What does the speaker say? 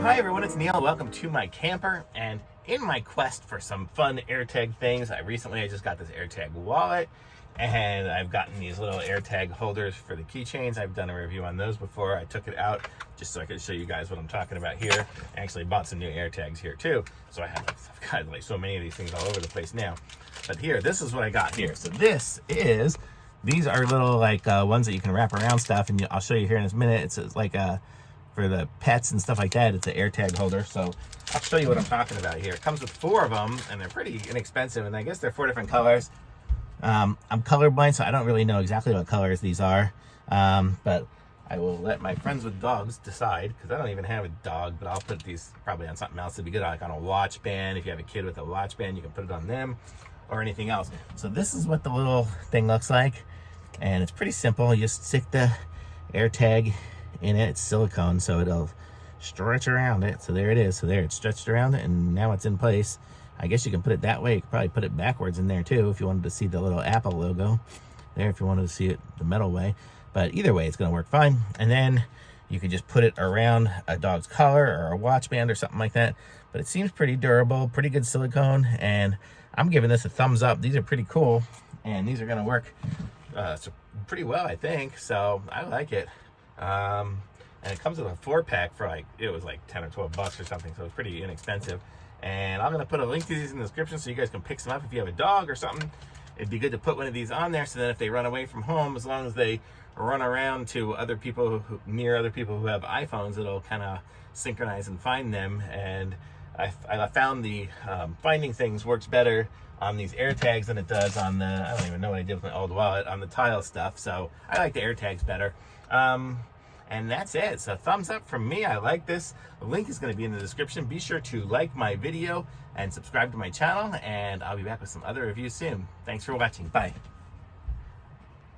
Hi everyone, it's Neil. Welcome to my camper. And in my quest for some fun AirTag things, I just got this AirTag wallet, and I've gotten these little AirTag holders for the keychains. I've done a review on those before. I took it out just so I could show you guys what I'm talking about here. I actually bought some new AirTags here too. So I've got like so many of these things all over the place now. But here, this is what I got here. So these are little like ones that you can wrap around stuff, and I'll show you here in a minute. It's like for the pets and stuff like that. It's an AirTag holder. So I'll show you what I'm talking about here. It comes with 4 of them, and they're pretty inexpensive, and I guess they're 4 different colors. I'm colorblind, so I don't really know exactly what colors these are, but I will let my friends with dogs decide, because I don't even have a dog, but I'll put these probably on something else. It'd be good like on a watch band. If you have a kid with a watch band, you can put it on them or anything else. So this is what the little thing looks like, and it's pretty simple. You just stick the AirTag in it. It's silicone, so it'll stretch around it. So there it is. So there, it's stretched around it, and now it's in place. I guess you can put it that way. You could probably put it backwards in there too if you wanted to see the little Apple logo there, if you wanted to see it the metal way. But either way, it's going to work fine. And then you could just put it around a dog's collar or a watch band or something like that. But it seems pretty durable, pretty good silicone, and I'm giving this a thumbs up. These are pretty cool, and these are going to work pretty well, I think. So I like it. And it comes with a 4-pack for it was like 10 or 12 bucks or something, so it's pretty inexpensive. And I'm going to put a link to these in the description so you guys can pick some up if you have a dog or something. It'd be good to put one of these on there, so then if they run away from home, as long as they run around to other people near other people who have iPhones, it'll kind of synchronize and find them. And I found the finding things works better on these AirTags than it does on the, I don't even know what I did with my old wallet, on the tile stuff. So I like the AirTags better. And that's it. So thumbs up from me. I like this. The link is going to be in the description. Be sure to like my video and subscribe to my channel, and I'll be back with some other reviews soon. Thanks for watching. Bye.